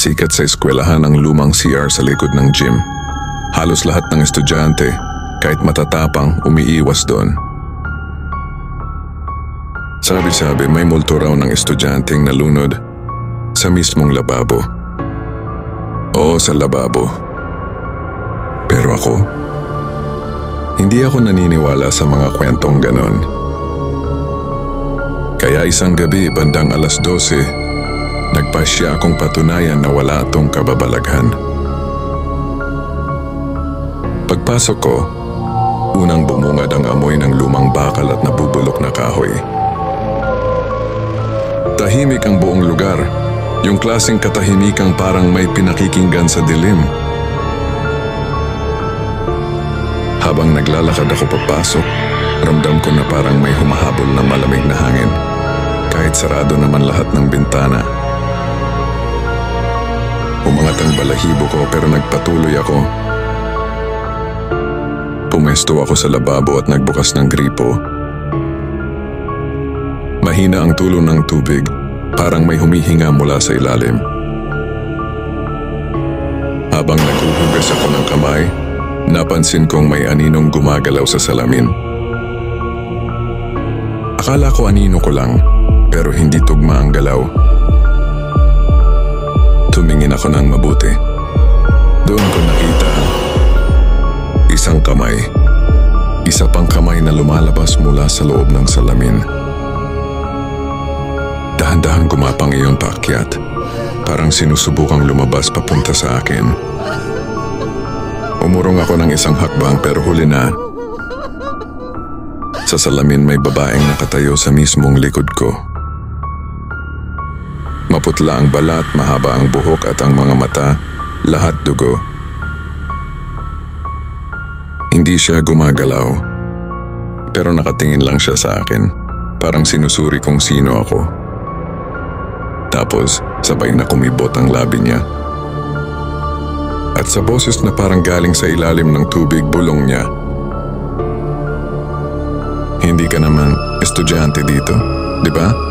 Sikat sa eskwelahan ang lumang CR sa likod ng gym. Halos lahat ng estudyante, kahit matatapang, umiiwas doon. Sabi-sabi may multo raw ng estudyanteng nalunod sa mismong lababo. Oo, sa lababo. Pero ako, hindi ako naniniwala sa mga kwentong ganon. Kaya isang gabi, bandang 12:00, nagpasya akong patunayan na wala itong kababalaghan. Pagpasok ko, unang bumungad ang amoy ng lumang bakal at nabubulok na kahoy. Tahimik ang buong lugar, yung klaseng katahimikang parang may pinakikinggan sa dilim. Habang naglalakad ako papasok, ramdam ko na parang may humahabol na malamig na hangin, kahit sarado naman lahat ng bintana. Umangat ang balahibo ko pero nagpatuloy ako. Pumesto ako sa lababo at nagbukas ng gripo. Mahina ang tulo ng tubig, parang may humihinga mula sa ilalim. Habang naghuhugas ako ng kamay, napansin kong may aninong gumagalaw sa salamin. Akala ko anino ko lang, pero hindi tugma ang galaw. Tumingin ako ng mabuti. Doon ko nakita isang kamay. Isa pang kamay na lumalabas mula sa loob ng salamin. Dahan-dahan gumapang iyon paakyat. Parang sinusubukang lumabas papunta sa akin. Umurong ako ng isang hakbang pero huli na. Sa salamin may babaeng nakatayo sa mismong likod ko. Maputla ang balat, mahaba ang buhok at ang mga mata, lahat dugo. Hindi siya gumagalaw, pero nakatingin lang siya sa akin, parang sinusuri kung sino ako. Tapos, sabay na kumibot ang labi niya. At sa boses na parang galing sa ilalim ng tubig, bulong niya, "Hindi ka naman estudyante dito, di ba?"